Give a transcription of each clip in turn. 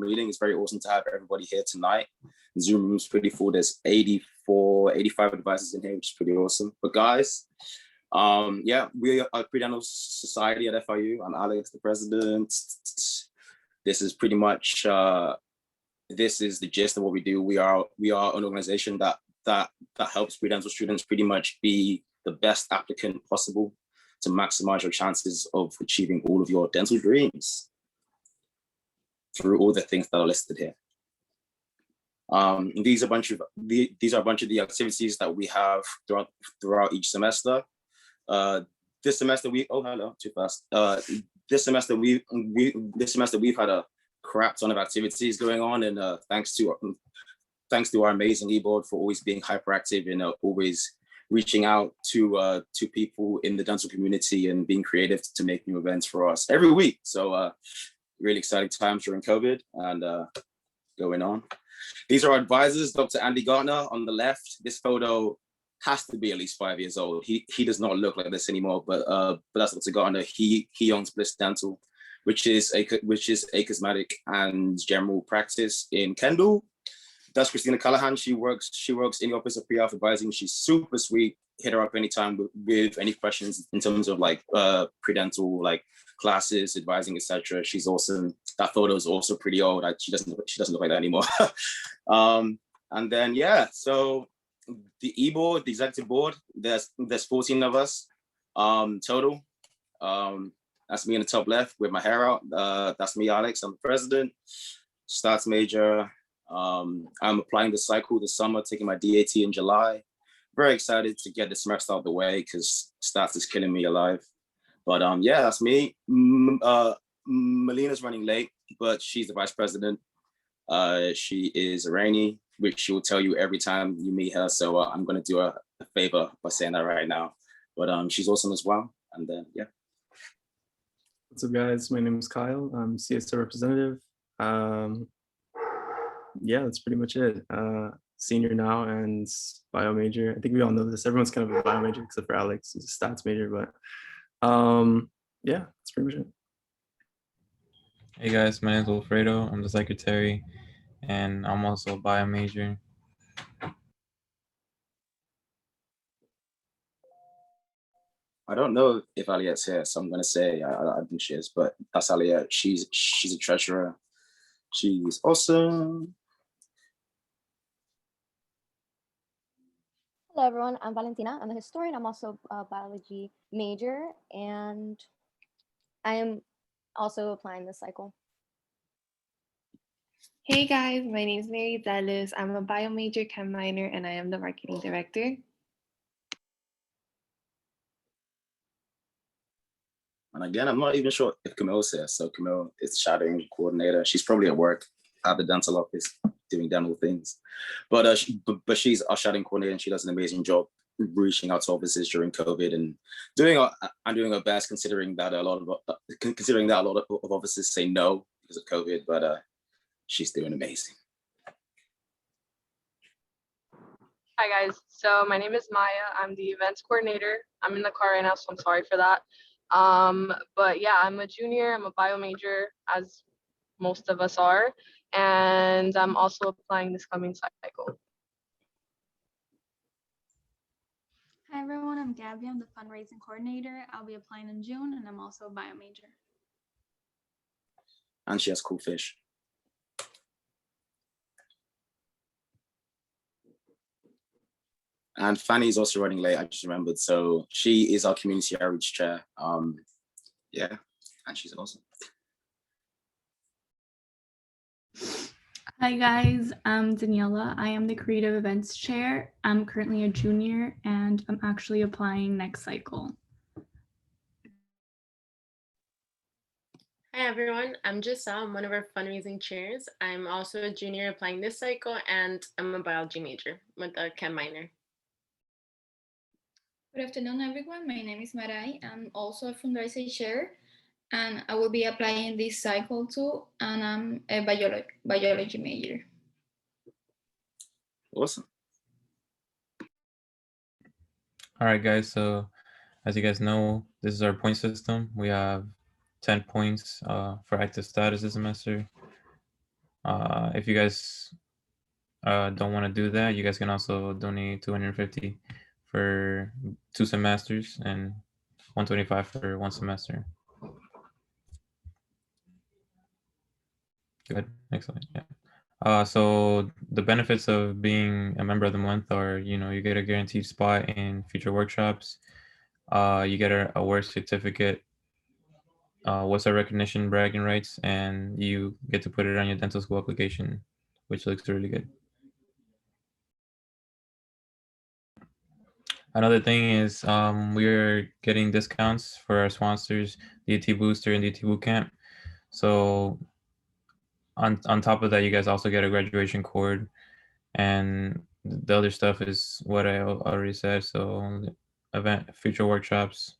meeting. It's very awesome to have everybody here tonight. The Zoom room's pretty full. There's 84, 85 advisors in here, which is pretty awesome. But guys, yeah, we are Pre-Dental Society at FIU. I'm Alex, the president. This is pretty much, this is the gist of what we do. We are an organization that helps pre-dental students pretty much be the best applicant possible to maximize your chances of achieving all of your dental dreams through all the things that are listed here. These are a bunch of the activities that we have throughout each semester. This semester this semester we've had a crap ton of activities going on, and thanks to our amazing e-board for always being hyperactive and always reaching out to people in the dental community and being creative to make new events for us every week. So really exciting times during COVID and going on. These are our advisors, Dr. Andy Gartner on the left. This photo has to be at least 5 years old. He does not look like this anymore, but that's Dr. Gartner. He owns Bliss Dental, which is a cosmetic and general practice in Kendall. That's Christina Callahan. She works in the office of pre-health advising. She's super sweet. Hit her up anytime with any questions in terms of like pre-dental like classes, advising, etc. She's awesome. That photo is also pretty old. She doesn't look like that anymore. And then yeah, so the e-board, the executive board, there's 14 of us total. That's me in the top left with my hair out. That's me, Alex. I'm the president. Stats major. I'm applying the cycle this summer, taking my DAT in July. Very excited to get the semester out of the way because stats is killing me alive. But yeah, that's me. Melina's running late, but she's the vice president. She is Irani, which she will tell you every time you meet her. So I'm going to do a favor by saying that right now. But she's awesome as well. And then, yeah. What's up, guys? My name is Kyle. I'm CSO representative. Yeah, that's pretty much it. Senior now and bio major. I think we all know this. Everyone's kind of a bio major except for Alex, who's a stats major. But yeah, that's pretty much it. Hey guys, my name is Wilfredo. I'm the secretary, and I'm also a bio major. I don't know if Aliette's here, so I'm gonna say I think she is, but that's Aliette. She's a treasurer. She's awesome. Hello everyone, I'm Valentina. I'm a historian. I'm also a biology major, and I am also applying this cycle. Hey guys, my name is Mary Dallas. I'm a bio major, chem minor, and I am the marketing director. And again, I'm not even sure if Camille's here. So Camille is shadowing coordinator. She's probably at work at the dental office doing dental things. But she's our shadowing coordinator, and she does an amazing job reaching out to offices during COVID and doing her best, considering that a lot of offices say no because of COVID. But she's doing amazing. Hi guys, so my name is Maya. I'm the events coordinator. I'm in the car right now, so I'm sorry for that. But yeah, I'm a junior. I'm a bio major, as most of us are, and I'm also applying this coming cycle. Hi everyone, I'm Gabby. I'm the fundraising coordinator. I'll be applying in June, and I'm also a bio major. And she has cool fish. And Fanny's also running late, I just remembered. So she is our community outreach chair. Yeah, and she's awesome. Hi guys, I'm Daniela. I am the creative events chair. I'm currently a junior and I'm actually applying next cycle. Hi everyone, I'm Giselle. I'm one of our fundraising chairs. I'm also a junior applying this cycle, and I'm a biology major with a chem minor. Good afternoon, everyone. My name is Marai. I'm also a fundraising chair, and I will be applying this cycle too, and I'm a biology major. Awesome. All right, guys. So as you guys know, this is our point system. We have 10 points for active status this semester. If you guys don't want to do that, you guys can also donate 250 for 2 semesters and 125 for 1 semester. Good, excellent. Yeah. So the benefits of being a member of the month are, you get a guaranteed spot in future workshops. You get a award certificate, what's our recognition, bragging rights, and you get to put it on your dental school application, which looks really good. Another thing is we're getting discounts for our sponsors, DT Booster and DT Bootcamp. So on top of that, you guys also get a graduation cord, and the other stuff is what I already said. So event, future workshops,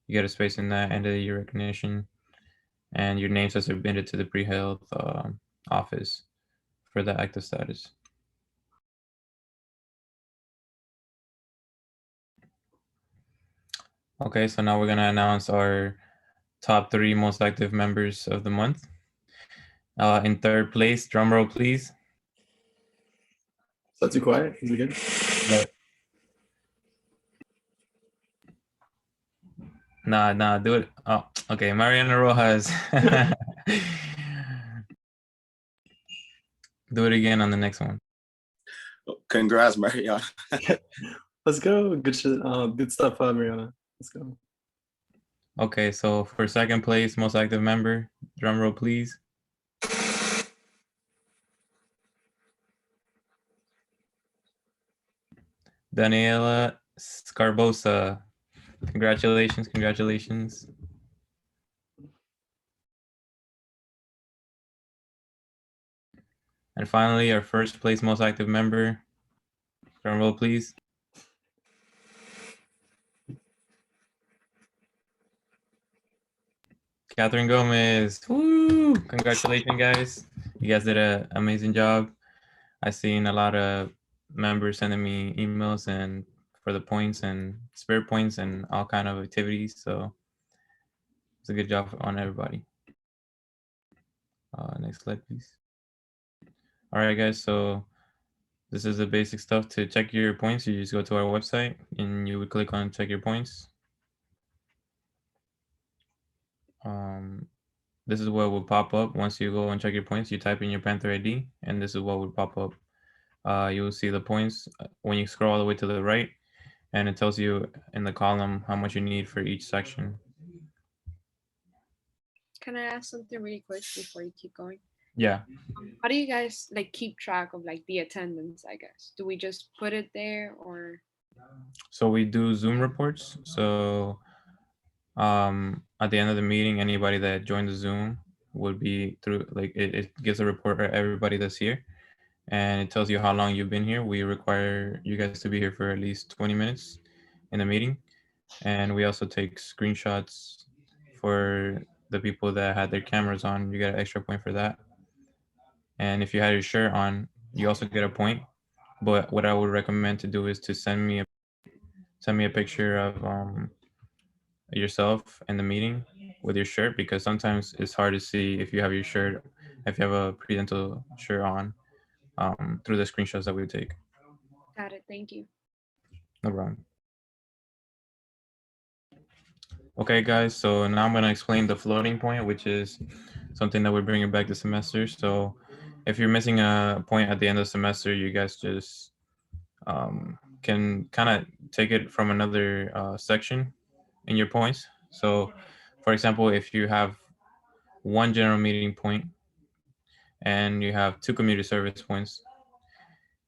you get a space in that, end of the year recognition, and your names are submitted to the pre-health office for the active status. Okay, so now we're gonna announce our top 3 most active members of the month. In 3rd place, drum roll please. Is that too quiet? Is it good? Nah, do it. Oh, okay, Mariana Rojas. Do it again on the next one. Congrats, Mariana. Let's go. Good shit. Good stuff, Mariana. Let's go. Okay, so for 2nd place, most active member, drum roll please. Daniela Scarbosa. Congratulations, congratulations. And finally, our 1st place most active member, drum roll please. Catherine Gomez. Woo! Congratulations, guys. You guys did an amazing job. I've seen a lot of members sending me emails and for the points and spirit points and all kind of activities. So it's a good job on everybody. Next slide, please. All right, guys. So this is the basic stuff. To check your points, you just go to our website and you would click on check your points. This is what will pop up once you go and check your points. You type in your Panther ID, and this is what would pop up. You will see the points when you scroll all the way to the right, and it tells you in the column how much you need for each section. Can I ask something really quick before you keep going? Yeah. How do you guys like keep track of like the attendance, I guess? Do we just put it there or? So we do Zoom reports. So at the end of the meeting, anybody that joined the Zoom would be through, like it gives a report for everybody that's here, and it tells you how long you've been here. We require you guys to be here for at least 20 minutes in the meeting. And we also take screenshots for the people that had their cameras on. You get an extra point for that. And if you had your shirt on, you also get a point. But what I would recommend to do is to send me a picture of yourself in the meeting with your shirt, because sometimes it's hard to see if you have your shirt, if you have a pre-dental shirt on, through the screenshots that we would take. Got it. Thank you. No problem. Okay, guys, so now I'm going to explain the floating point, which is something that we're bringing back this semester. So if you're missing a point at the end of the semester, you guys just can kind of take it from another section in your points. So for example, if you have 1 general meeting point and you have 2 community service points,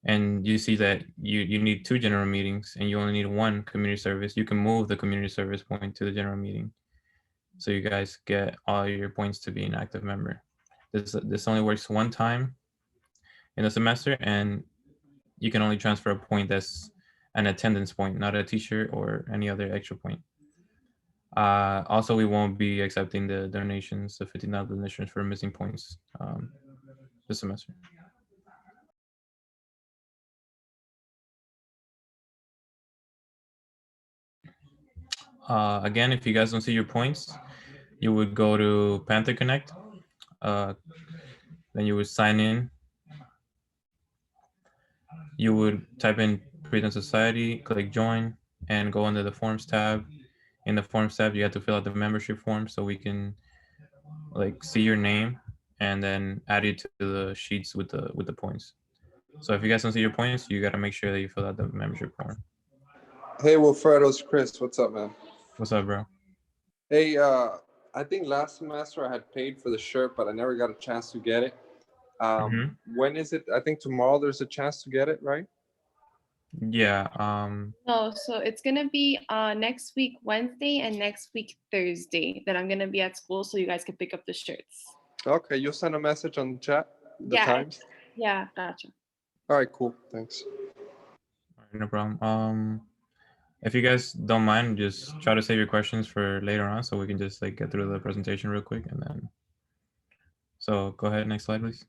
and you see that you need 2 general meetings and you only need 1 community service, you can move the community service point to the general meeting. So you guys get all your points to be an active member. This only works 1 time in the semester, and you can only transfer a point that's an attendance point, not a t-shirt or any other extra point. Also, we won't be accepting the donations, the $15 donations for missing points this semester. Again, if you guys don't see your points, you would go to Panther Connect. Then you would sign in you would type in Present Society, click join, and go under the forms tab. In the forms tab, you have to fill out the membership form so we can like see your name and then add you to the sheets with the points. So if you guys don't see your points, you gotta make sure that you fill out the membership form. Hey, Wilfredo's Chris. What's up, man? What's up, bro? Hey, I think last semester I had paid for the shirt, but I never got a chance to get it. When is it? I think tomorrow there's a chance to get it, right? Yeah. No, so it's gonna be next week Wednesday and next week Thursday that I'm gonna be at school, so you guys can pick up the shirts. Okay, you'll send a message on the chat. The Yeah. times. Yeah, gotcha. All right, cool. Thanks. All right, no problem. If you guys don't mind, just try to save your questions for later on so we can just like get through the presentation real quick and then. So go ahead, next slide, please.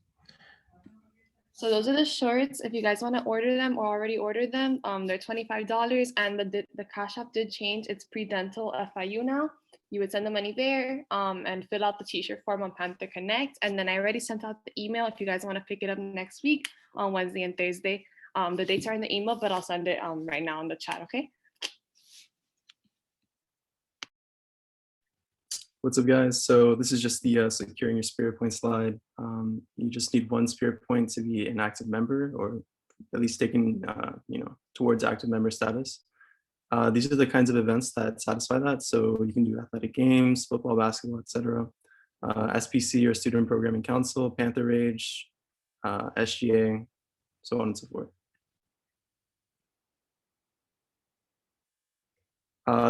So those are the shorts. If you guys want to order them or already ordered them, they're $25, and the Cash App did change. It's Pre-Dental FIU now. You would send the money there and fill out the t-shirt form on Panther Connect. And then I already sent out the email if you guys want to pick it up next week on Wednesday and Thursday. The dates are in the email, but I'll send it right now in the chat, okay? What's up, guys? So this is just the securing your Spirit Point slide. You just need one Spirit Point to be an active member, or at least taken, towards active member status. These are the kinds of events that satisfy that. So you can do athletic games, football, basketball, etc. SPC or Student Programming Council, Panther Rage, SGA, so on and so forth.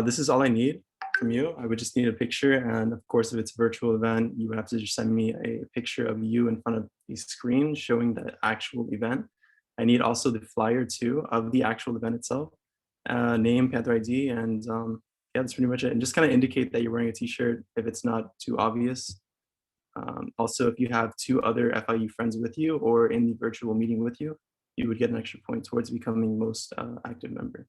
This is all I need from you. I would just need a picture, and of course, if it's a virtual event, you would have to just send me a picture of you in front of the screen showing the actual event. I need also the flyer too of the actual event itself, name, Panther ID, and yeah, that's pretty much it. And just kind of indicate that you're wearing a t-shirt if it's not too obvious. Also, if you have 2 other FIU friends with you or in the virtual meeting with you, you would get an extra point towards becoming most active member.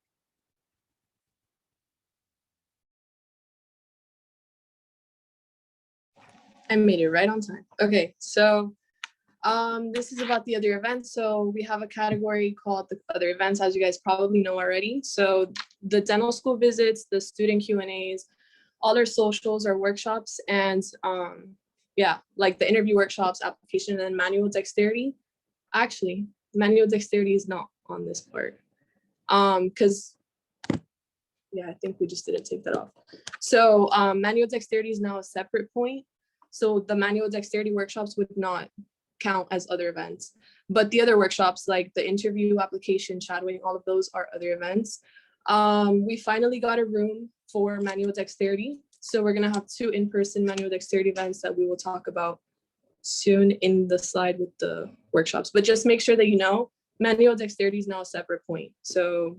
I made it right on time. Okay, so this is about the other events. So we have a category called the other events, as you guys probably know already. So the dental school visits, the student Q&As, all our socials, our workshops, and yeah, like the interview workshops, application, and manual dexterity. Actually, manual dexterity is not on this part. Because yeah, I think we just didn't take that off. So manual dexterity is now a separate point. So the manual dexterity workshops would not count as other events, but the other workshops like the interview, application, shadowing, all of those are other events. We finally got a room for manual dexterity. So we're gonna have 2 in-person manual dexterity events that we will talk about soon in the slide with the workshops, but just make sure that you know, manual dexterity is now a separate point. So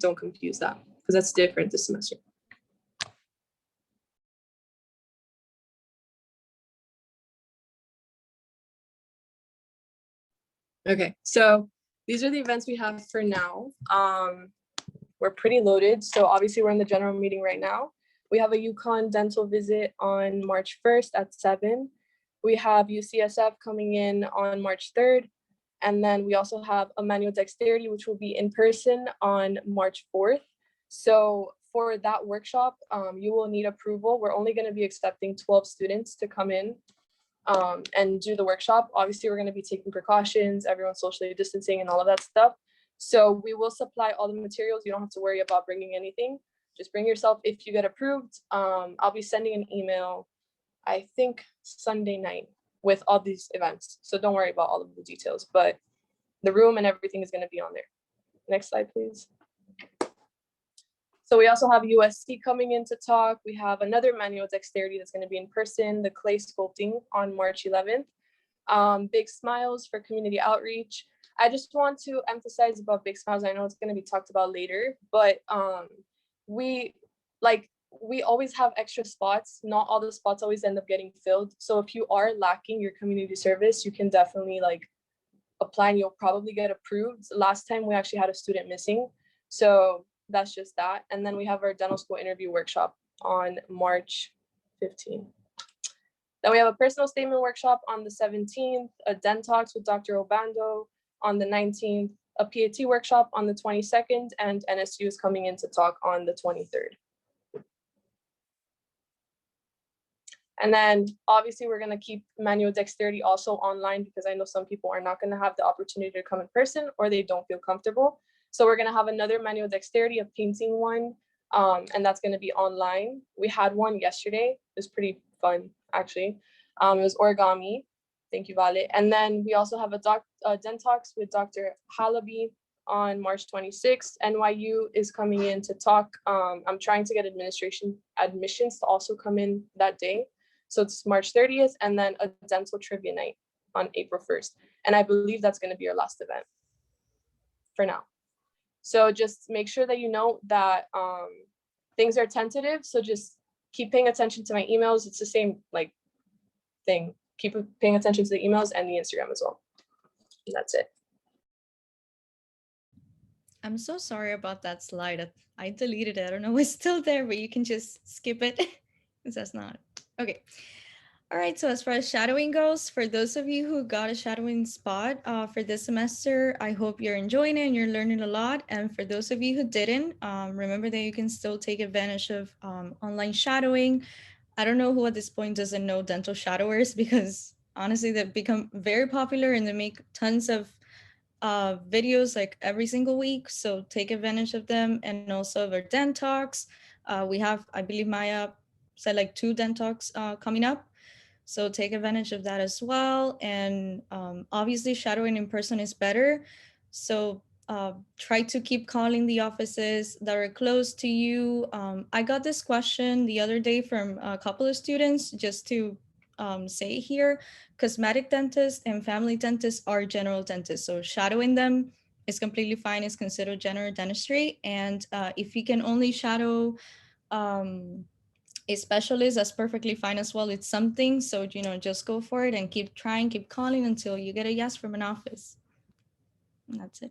don't confuse that because that's different this semester. Okay, so these are the events we have for now. We're pretty loaded. So obviously we're in the general meeting right now. We have a UConn dental visit on March 1st at 7. We have UCSF coming in on March 3rd. And then we also have a manual dexterity, which will be in person on March 4th. So for that workshop, you will need approval. We're only gonna be accepting 12 students to come in and do the workshop. Obviously, we're going to be taking precautions, everyone's socially distancing and all of that stuff. So we will supply all the materials. You don't have to worry about bringing anything. Just bring yourself if you get approved. I'll be sending an email, I think Sunday night, with all these events. So don't worry about all of the details, but the room and everything is going to be on there. Next slide, please. So we also have USC coming in to talk. We have another manual dexterity that's going to be in person, the clay sculpting on March 11th. Big Smiles for community outreach. I just want to emphasize about Big Smiles. I know it's going to be talked about later, but we always have extra spots. Not all the spots always end up getting filled. So if you are lacking your community service, you can definitely apply and you'll probably get approved. Last time we actually had a student missing. So that's just that. And then we have our dental school interview workshop on March 15th. Then we have a personal statement workshop on the 17th, a Dentalks with Dr. Obando on the 19th, a PAT workshop on the 22nd, and NSU is coming in to talk on the 23rd. And then obviously we're going to keep manual dexterity also online, because I know some people are not going to have the opportunity to come in person, or they don't feel comfortable. So we're going to have another manual dexterity, a painting one, and that's going to be online. We had one yesterday. It was pretty fun, actually. It was origami. Thank you, Vale. And then we also have a Dentalks with Dr. Halaby on March 26th. NYU is coming in to talk. I'm trying to get admissions to also come in that day. So it's March 30th, and then a dental trivia night on April 1st. And I believe that's going to be our last event for now. So just make sure that you know that things are tentative. So just keep paying attention to my emails. It's the same like thing. Keep paying attention to the emails and the Instagram as well. And that's it. I'm so sorry about that slide. I deleted it. I don't know it's still there, but you can just skip it. That's not okay. All right, so as far as shadowing goes, for those of you who got a shadowing spot for this semester, I hope you're enjoying it and you're learning a lot. And for those of you who didn't, remember that you can still take advantage of online shadowing. I don't know who at this point doesn't know dental shadowers, because honestly, they've become very popular and they make tons of videos like every single week. So take advantage of them, and also of our Dentalks. We have, I believe Maya said, like 2 Dentalks coming up. So take advantage of that as well. And obviously shadowing in person is better. So try to keep calling the offices that are close to you. I got this question the other day from a couple of students, just to say here, cosmetic dentists and family dentists are general dentists. So shadowing them is completely fine. It's considered general dentistry. And if you can only shadow a specialist, that's perfectly fine as well. It's something, so just go for it and keep trying, keep calling until you get a yes from an office. And that's it.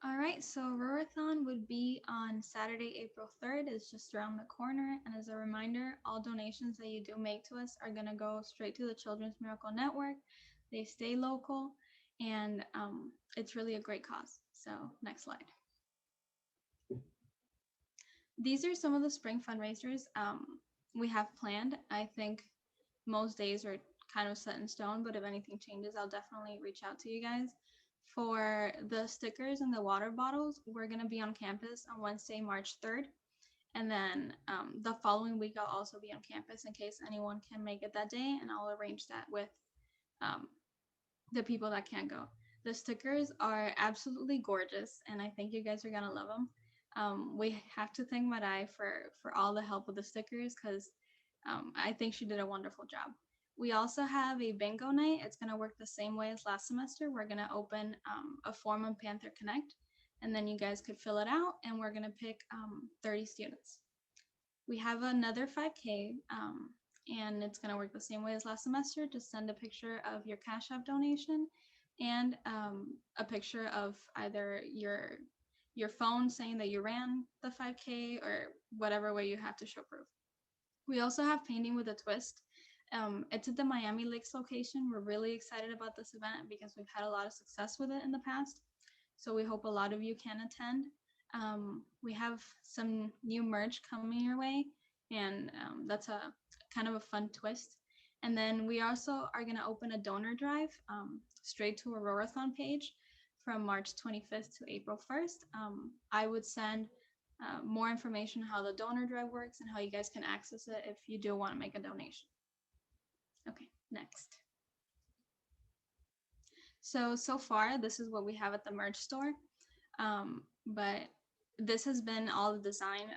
All right, so Rorathon would be on Saturday, April 3rd. It's just around the corner. And as a reminder, all donations that you do make to us are going to go straight to the Children's Miracle Network. They stay local, and it's really a great cause. So next slide. These are some of the spring fundraisers we have planned. I think most days are kind of set in stone, but if anything changes, I'll definitely reach out to you guys. For the stickers and the water bottles, we're going to be on campus on Wednesday, March 3rd. And then the following week, I'll also be on campus in case anyone can make it that day, and I'll arrange that with the people that can't go. The stickers are absolutely gorgeous, and I think you guys are going to love them. We have to thank Marai for all the help with the stickers, because I think she did a wonderful job. We also have a bingo night. It's going to work the same way as last semester. We're going to open a form on Panther Connect, and then you guys could fill it out, and we're going to pick 30 students. We have another 5K, and it's going to work the same way as last semester. Just send a picture of your Cash App donation and a picture of either your phone saying that you ran the 5K, or whatever way you have to show proof. We also have Painting with a Twist. It's at the Miami Lakes location. We're really excited about this event because we've had a lot of success with it in the past. So we hope a lot of you can attend. We have some new merch coming your way, and that's a kind of a fun twist. And then we also are going to open a donor drive straight to a Rorathon page from March 25th to April 1st. I would send more information on how the donor drive works and how you guys can access it if you do want to make a donation. Okay, next. So far, this is what we have at the merch store. But this has been all the design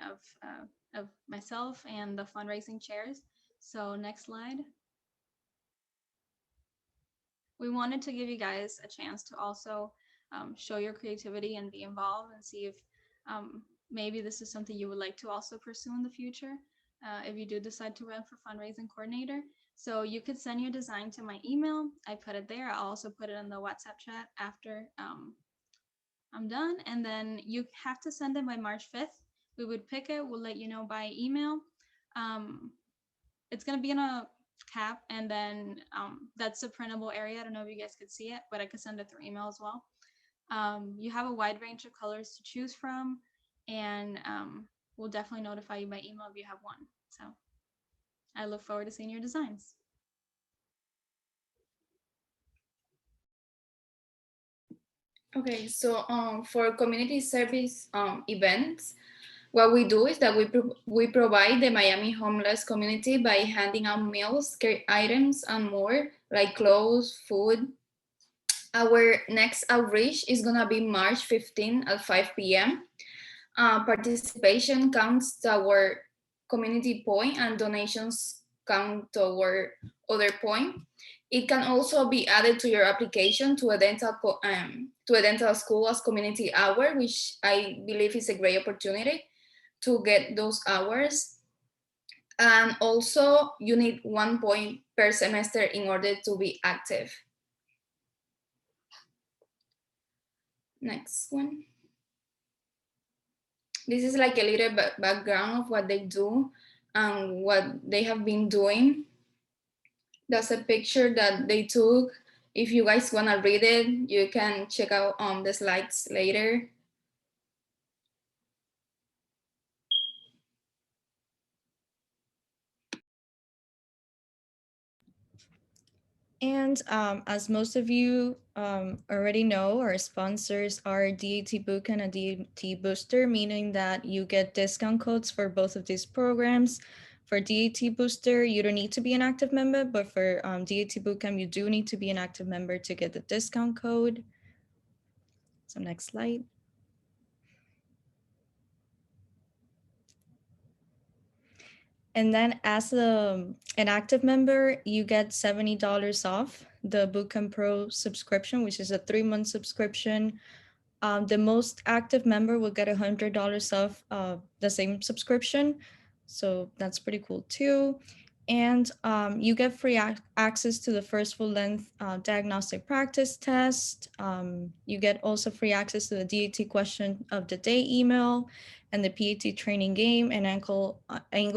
of myself and the fundraising chairs. So next slide. We wanted to give you guys a chance to also show your creativity and be involved, and see if maybe this is something you would like to also pursue in the future if you do decide to run for fundraising coordinator. So you could send your design to my email. I put it there. I'll also put it in the WhatsApp chat after I'm done. And then you have to send it by March 5th. We would pick it. We'll let you know by email. It's going to be in a cap, and then that's a printable area. I don't know if you guys could see it, but I could send it through email as well. You have a wide range of colors to choose from, and we'll definitely notify you by email if you have one. So I look forward to seeing your designs. Okay, so for community service events, what we do is that we provide the Miami homeless community by handing out meals, care items, and more, like clothes, food. Our next outreach is gonna be March 15 at 5 p.m. Participation counts toward community point, and donations count toward other point. It can also be added to your application to a dental school as community hour, which I believe is a great opportunity to get those hours. And also you need 1 point per semester in order to be active. Next one. This is like a little background of what they do and what they have been doing. That's a picture that they took. If you guys want to read it, you can check out the slides later. And as most of you already know, our sponsors are DAT Bootcamp and DAT Booster, meaning that you get discount codes for both of these programs. For DAT Booster, you don't need to be an active member, but for DAT Bootcamp, you do need to be an active member to get the discount code. So next slide. And then as an active member, you get $70 off the Bootcamp Pro subscription, which is a 3-month subscription. The most active member will get $100 off the same subscription. So that's pretty cool too. And you get free access to the first full-length diagnostic practice test. You get also free access to the DAT question of the day email and the PAT training game and angle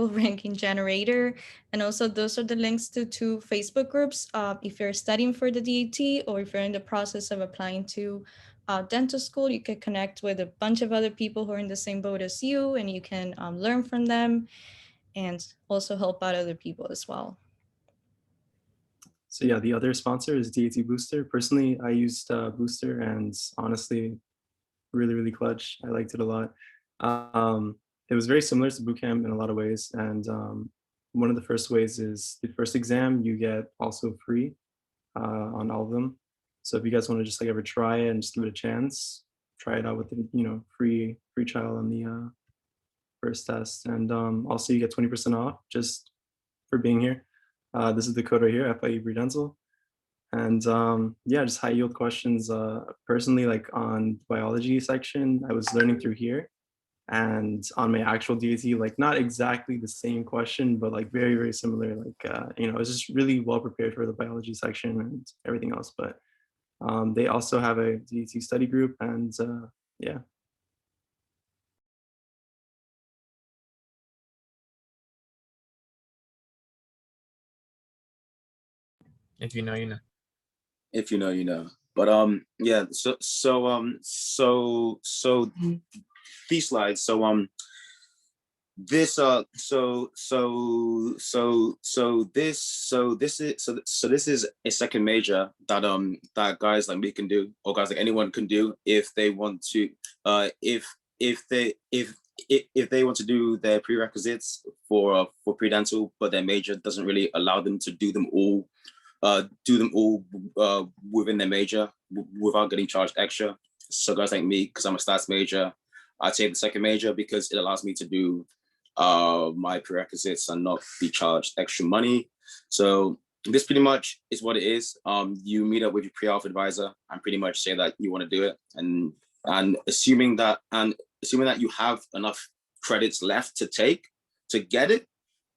ranking generator. And also those are the links to 2 Facebook groups. If you're studying for the DAT or if you're in the process of applying to dental school, you can connect with a bunch of other people who are in the same boat as you, and you can learn from them and also help out other people as well. So yeah, the other sponsor is DAT Booster. Personally, I used Booster, and honestly, really clutch. I liked it a lot. It was very similar to Bootcamp in a lot of ways, and one of the first ways is the first exam you get also free on all of them. So if you guys want to just like ever try it and just give it a chance, try it out with the free trial on the first test. And also you get 20% off just for being here. This is the code right here, FIE Dental. And yeah, just high yield questions. Personally, like on biology section, I was learning through here. And on my actual DAT, like not exactly the same question, but like very similar. Like, I was just really well prepared for the biology section and everything else. But they also have a DAT study group, and yeah. If you know, you know. If you know, you know. But yeah, so these slides. So this this is a second major that that guys like me can do, or guys like anyone can do if they want to if they want to do their prerequisites for pre-dental, but their major doesn't really allow them to do them all within their major without getting charged extra. So guys like me, because I'm a stats major, I take the second major because it allows me to do my prerequisites and not be charged extra money. So this pretty much is what it is. You meet up with your pre-auth advisor and pretty much say that you want to do it, and assuming that you have enough credits left to take to get it,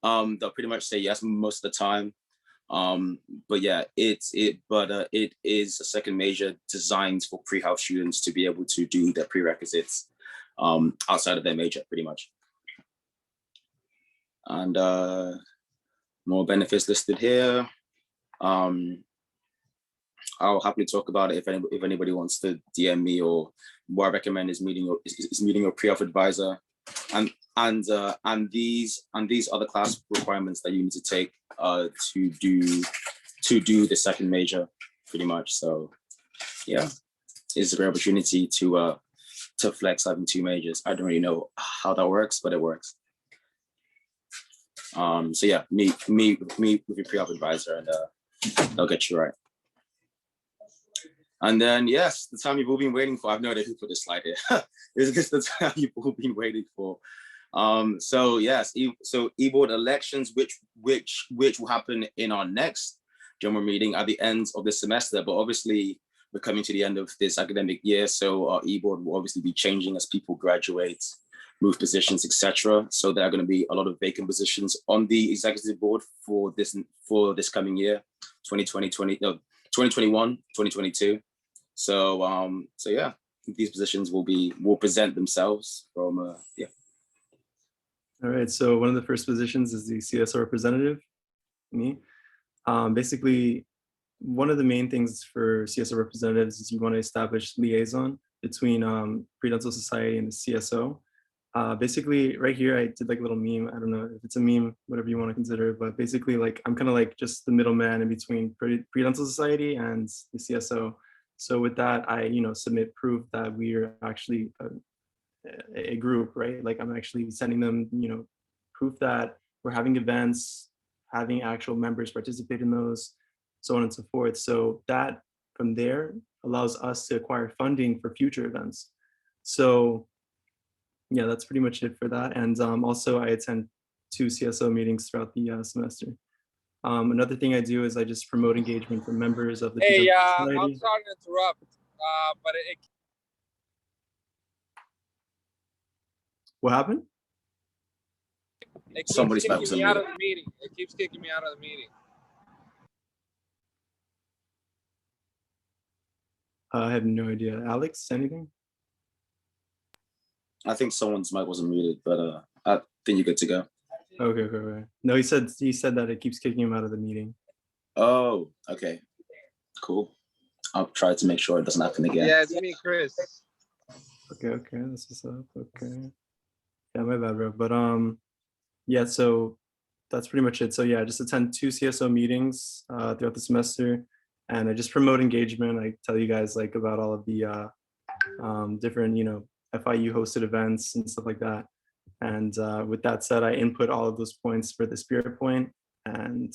they'll pretty much say yes most of the time. But yeah, it is a second major designed for pre-health students to be able to do their prerequisites outside of their major, pretty much. And more benefits listed here. I'll happily talk about it if anybody wants to DM me, or what I recommend is meeting your pre-op advisor, and these other class requirements that you need to take to do the second major, pretty much. So yeah, it's a great opportunity to flex having 2 majors. I don't really know how that works, but it works. So yeah, meet with your pre-op advisor, and they'll get you right. And then, yes, the time you've all been waiting for. I've no idea who put this slide here. Is this the time you've all been waiting for? So yes, so e-board elections, which will happen in our next general meeting at the end of this semester. But obviously, we're coming to the end of this academic year, so our e-board will obviously be changing as people graduate, move positions, etc. So there are going to be a lot of vacant positions on the executive board for this coming year, 2021, 2022. So yeah, these positions will present themselves from yeah. All right, so one of the first positions is the CSO representative, me. Basically, one of the main things for CSO representatives is you want to establish liaison between Pre-Dental Society and the CSO. Basically, right here, I did like a little meme. I don't know if it's a meme, whatever you want to consider, but basically, like, I'm kind of like just the middleman in between Pre-Dental Society and the CSO. So with that, I, submit proof that we're actually a group, right? Like, I'm actually sending them, proof that we're having events, having actual members participate in those, so on and so forth. So that from there allows us to acquire funding for future events. So yeah, that's pretty much it for that. And also I attend 2 CSO meetings throughout the semester. Another thing I do is I just promote engagement from members of the Hey, Society. I'm sorry to interrupt, but What happened? it keeps Somebody's back kicking me out of the meeting. It keeps kicking me out of the meeting. I have no idea. Alex, anything? I think someone's mic wasn't muted, but I think you're good to go. Okay. No, he said that it keeps kicking him out of the meeting. Oh, okay, cool. I'll try to make sure it doesn't happen again. Yeah, it's me, Chris. Okay, that's what's up. Okay. Yeah, my bad, bro. But yeah, so that's pretty much it. So yeah, I just attend 2 CSO meetings throughout the semester, and I just promote engagement. I tell you guys like about all of the different, FIU hosted events and stuff like that. And with that said, I input all of those points for the Spirit Point. And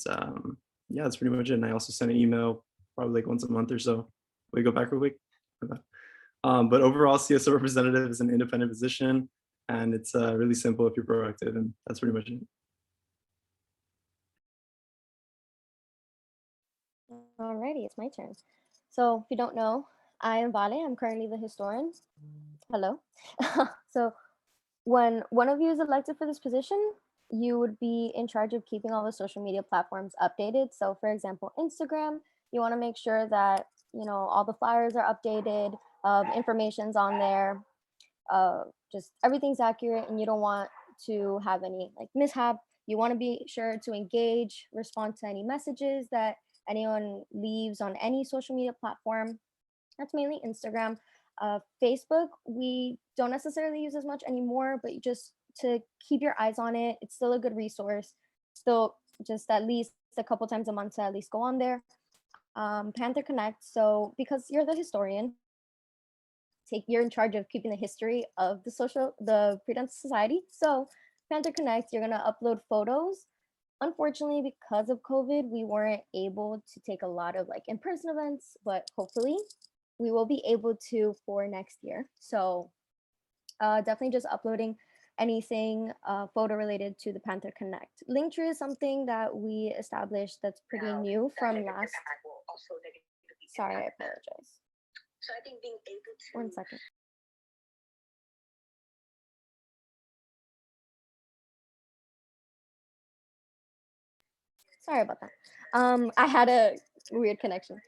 yeah, that's pretty much it. And I also send an email probably like once a month or so. We go back real quick. But overall, CSO representative is an independent position, and it's really simple if you're proactive, and that's pretty much it. Alrighty, it's my turn. So if you don't know, I am Vale. I'm currently the historian. Hello. So when one of you is elected for this position, you would be in charge of keeping all the social media platforms updated. So for example, Instagram, you want to make sure that, all the flyers are updated, information's on there, just everything's accurate, and you don't want to have any like mishap. You want to be sure to engage, respond to any messages that anyone leaves on any social media platform. That's mainly Instagram. Facebook, we don't necessarily use as much anymore, but just to keep your eyes on it, it's still a good resource. Still, just at least a couple times a month to at least go on there. Panther Connect. So because you're the historian, you're in charge of keeping the history of the Pre-Dental Society. So Panther Connect, you're gonna upload photos. Unfortunately, because of COVID, we weren't able to take a lot of like in-person events, but hopefully we will be able to for next year. So definitely just uploading anything photo related to the Panther Connect. Linktree is something that we established that's pretty new from last. Sorry, I apologize. So I think being able to. 1 second. Sorry about that. I had a weird connection.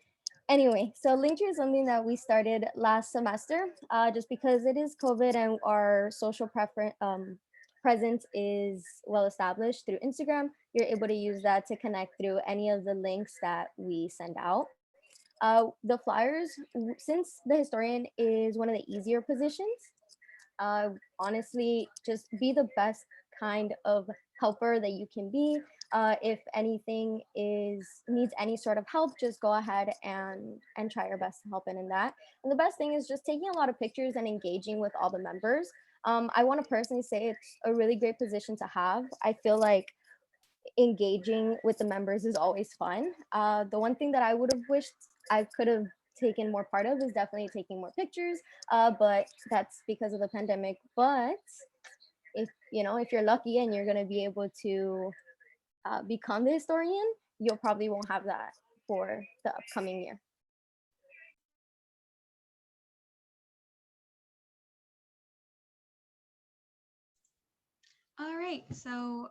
Anyway, so Linktree is something that we started last semester, just because it is COVID and our social presence is well established through Instagram. you're able to use that to connect through any of the links that we send out. The flyers, since the historian is one of the easier positions, honestly, just be the best kind of helper that you can be. If anything needs any sort of help, just go ahead and try your best to help in that. And the best thing is just taking a lot of pictures and engaging with all the members. I want to personally say it's a really great position to have. I feel like engaging with the members is always fun. The one thing that I would have wished I could have taken more part of is definitely taking more pictures, but that's because of the pandemic. But if you're lucky and you're going to be able to become the historian, you'll probably won't have that for the upcoming year. All right, so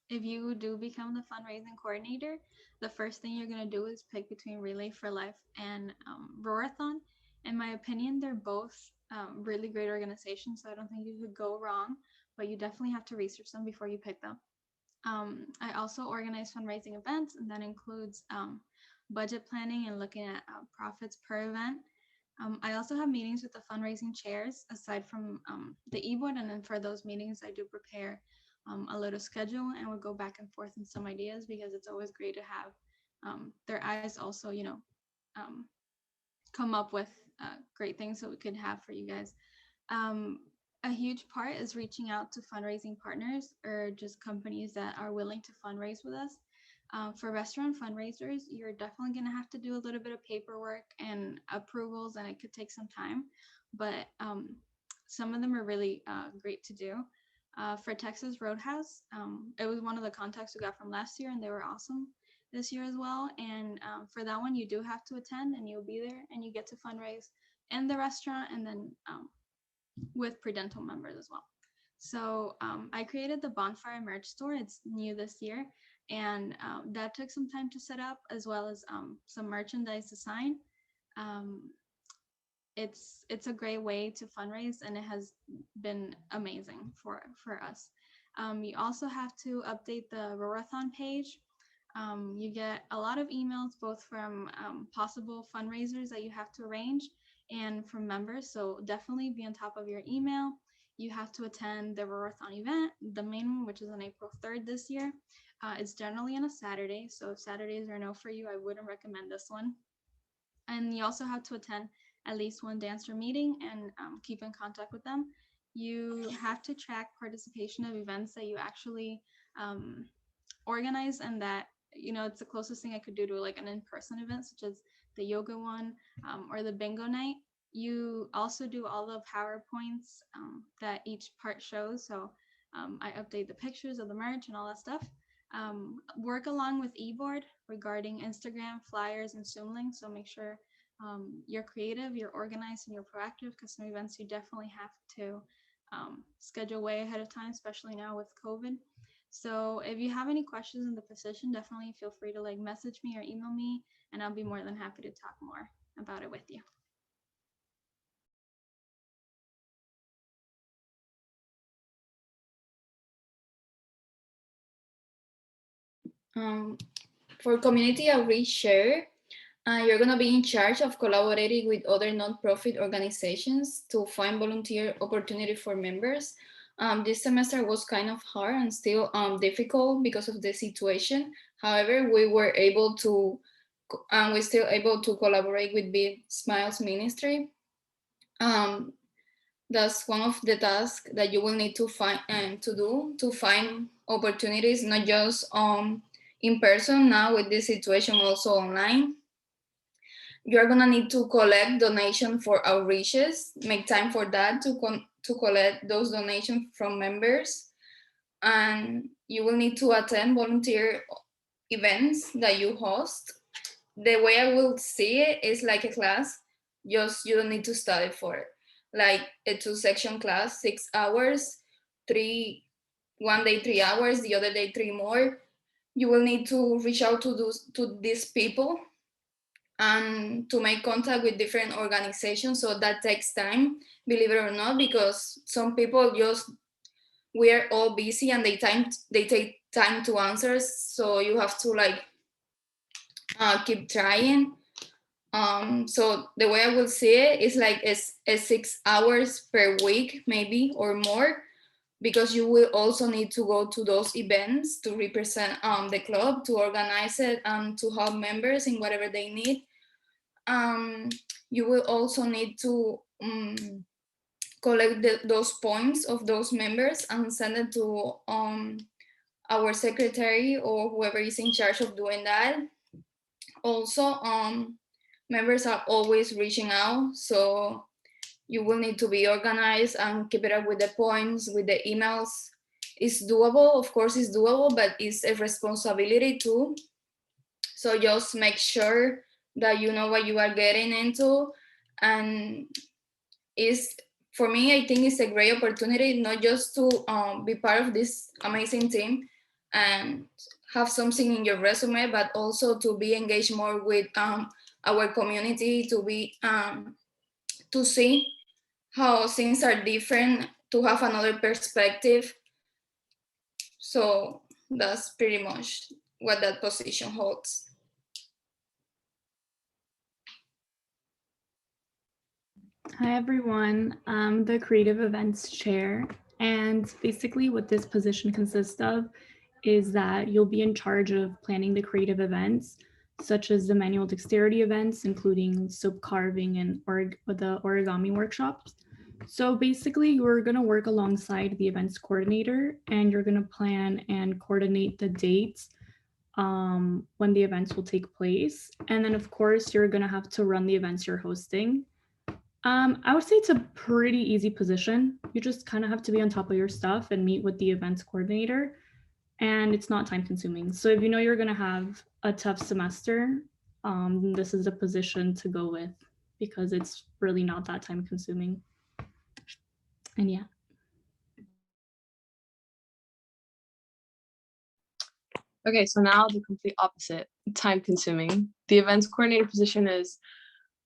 if you do become the fundraising coordinator, the first thing you're gonna do is pick between Relay for Life and Roarathon. In my opinion, they're both really great organizations, so I don't think you could go wrong, but you definitely have to research them before you pick them. I also organize fundraising events, and that includes budget planning and looking at profits per event. I also have meetings with the fundraising chairs aside from the e-board, and then for those meetings, I do prepare a little schedule, and we'll go back and forth on some ideas, because it's always great to have their eyes also, come up with great things that we could have for you guys. A huge part is reaching out to fundraising partners or just companies that are willing to fundraise with us. For restaurant fundraisers, you're definitely going to have to do a little bit of paperwork and approvals, and it could take some time, but some of them are really great to do. For Texas Roadhouse, it was one of the contacts we got from last year, and they were awesome this year as well. And for that one, you do have to attend, and you'll be there, and you get to fundraise in the restaurant, and then with Prudential members as well. So I created the Bonfire merch store. It's new this year, and that took some time to set up, as well as some merchandise design. It's a great way to fundraise, and it has been amazing for us. You also have to update the Roarathon page. You get a lot of emails, both from possible fundraisers that you have to arrange and from members, so definitely be on top of your email. You have to attend the Roarathon event, the main one, which is on April 3rd this year. It's generally on a Saturday, so if Saturdays are no for you, I wouldn't recommend this one. And you also have to attend at least one dancer meeting and keep in contact with them. You have to track participation of events that you actually organize, and that, it's the closest thing I could do to like an in-person event, such as the yoga one or the bingo night. You also do all the PowerPoints that each part shows. So I update the pictures of the merch and all that stuff. Work along with eBoard regarding Instagram, flyers, and Zoom links. So make sure you're creative, you're organized, and you're proactive, because some events you definitely have to schedule way ahead of time, especially now with COVID. So if you have any questions in the position, definitely feel free to message me or email me, and I'll be more than happy to talk more about it with you. For community outreach share, you're going to be in charge of collaborating with other nonprofit organizations to find volunteer opportunity for members. This semester was kind of hard and still difficult because of the situation. However, we were able to, we're still able to collaborate with Big Smiles Ministry. That's one of the tasks that you will need to find to find opportunities, not just in person now with this situation, also online. You're gonna need to collect donations for outreaches, make time for that to collect those donations from members. And you will need to attend volunteer events that you host. The way I will see it is like a class, just you don't need to study for it. Like a 2-section class, 6 hours, one day 3 hours, the other day 3 more. You will need to reach out to these people and to make contact with different organizations. So that takes time, believe it or not, because some people we are all busy and they take time to answer, so you have to like keep trying. So the way I will see it is like it's 6 hours per week, maybe, or more, because you will also need to go to those events to represent the club, to organize it, and to help members in whatever they need. You will also need to collect those points of those members and send it to our secretary or whoever is in charge of doing that. Also, members are always reaching out, so you will need to be organized and keep it up with the points, with the emails. It's doable, of course it's doable, but it's a responsibility too. So just make sure that you know what you are getting into. And for me, I think it's a great opportunity, not just to be part of this amazing team and have something in your resume, but also to be engaged more with our community, to see how things are different, to have another perspective. So that's pretty much what that position holds. Hi everyone, I'm the Creative Events Chair, and basically what this position consists of is that you'll be in charge of planning the creative events, such as the manual dexterity events, including soap carving and the origami workshops. So basically you're going to work alongside the events coordinator, and you're going to plan and coordinate the dates when the events will take place. And then of course you're going to have to run the events you're hosting. I would say it's a pretty easy position. You just kind of have to be on top of your stuff and meet with the events coordinator, and it's not time consuming. So if you know you're going to have a tough semester, this is a position to go with because it's really not that time consuming. And yeah. Okay, so now the complete opposite, time consuming. The events coordinator position is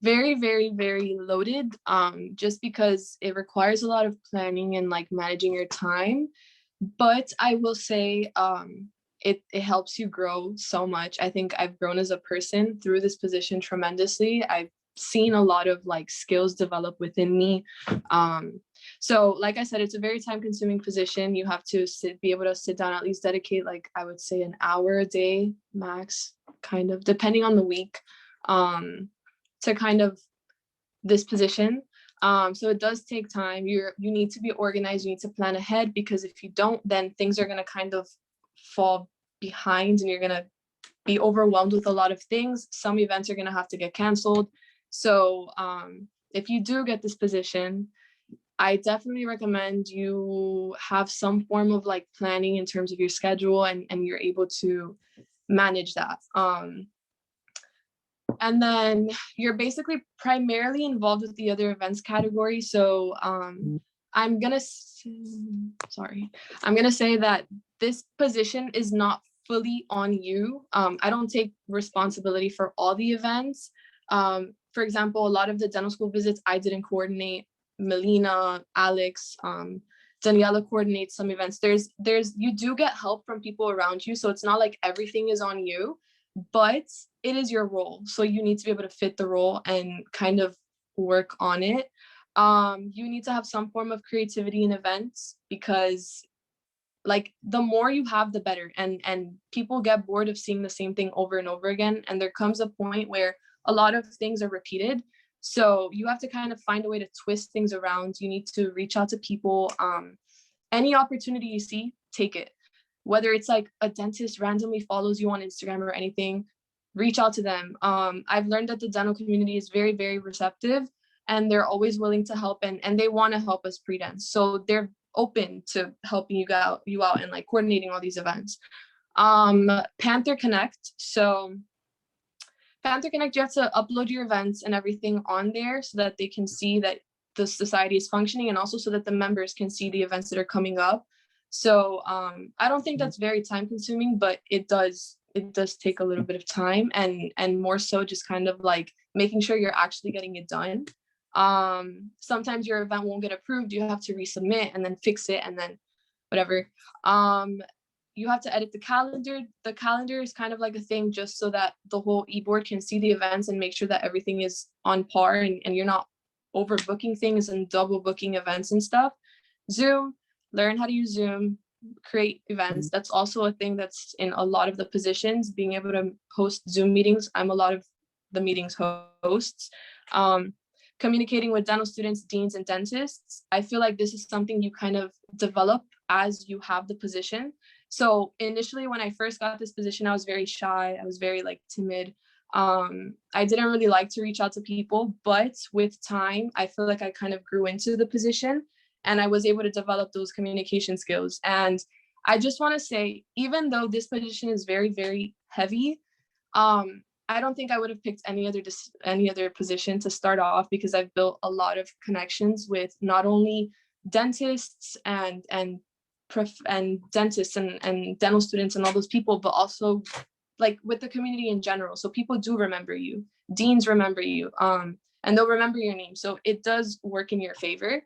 very, very, very loaded, just because it requires a lot of planning and like managing your time. But I will say it helps you grow so much. I think I've grown as a person through this position tremendously. I've seen a lot of like skills develop within me. So like I said, it's a very time consuming position. You have to be able to sit down, at least dedicate like, I would say, an hour a day max, kind of depending on the week, to kind of this position. So it does take time. You need to be organized, you need to plan ahead, because if you don't, then things are going to kind of fall behind and you're going to be overwhelmed with a lot of things. Some events are going to have to get canceled. So if you do get this position, I definitely recommend you have some form of like planning in terms of your schedule, and you're able to manage that. And then you're basically primarily involved with the other events category. So I'm gonna say that this position is not fully on you. I don't take responsibility for all the events. For example, a lot of the dental school visits I didn't coordinate. Melina, Alex, Daniela coordinates some events. You do get help from people around you, so it's not like everything is on you, but it is your role. So you need to be able to fit the role and kind of work on it. You need to have some form of creativity in events, because like the more you have, the better. And people get bored of seeing the same thing over and over again. And there comes a point where a lot of things are repeated. So you have to kind of find a way to twist things around. You need to reach out to people. Any opportunity you see, take it. Whether it's like a dentist randomly follows you on Instagram or anything, reach out to them. I've learned that the dental community is very, very receptive, and they're always willing to help, and they want to help us pre-dents. So they're open to helping you out and like coordinating all these events. Panther Connect. So Panther Connect, you have to upload your events and everything on there so that they can see that the society is functioning, and also so that the members can see the events that are coming up. So I don't think that's very time consuming, but it does take a little bit of time, and more so just kind of like making sure you're actually getting it done. Sometimes your event won't get approved, you have to resubmit and then fix it and then whatever. you have to edit the calendar. The calendar is kind of like a thing just so that the whole e-board can see the events and make sure that everything is on par and you're not overbooking things and double booking events and stuff. Zoom, learn how to use Zoom, create events. That's also a thing that's in a lot of the positions, being able to host Zoom meetings. I'm a lot of the meetings hosts. Communicating with dental students, deans, and dentists. I feel like this is something you kind of develop as you have the position. So initially when I first got this position, I was very shy. I was very like timid. I didn't really like to reach out to people, but with time, I feel like I kind of grew into the position and I was able to develop those communication skills. And I just want to say, even though this position is very, very heavy, I don't think I would have picked any other position to start off, because I've built a lot of connections with not only dentists and dentists and dental students and all those people, but also like with the community in general. So people do remember you, deans remember you, and they'll remember your name. So it does work in your favor.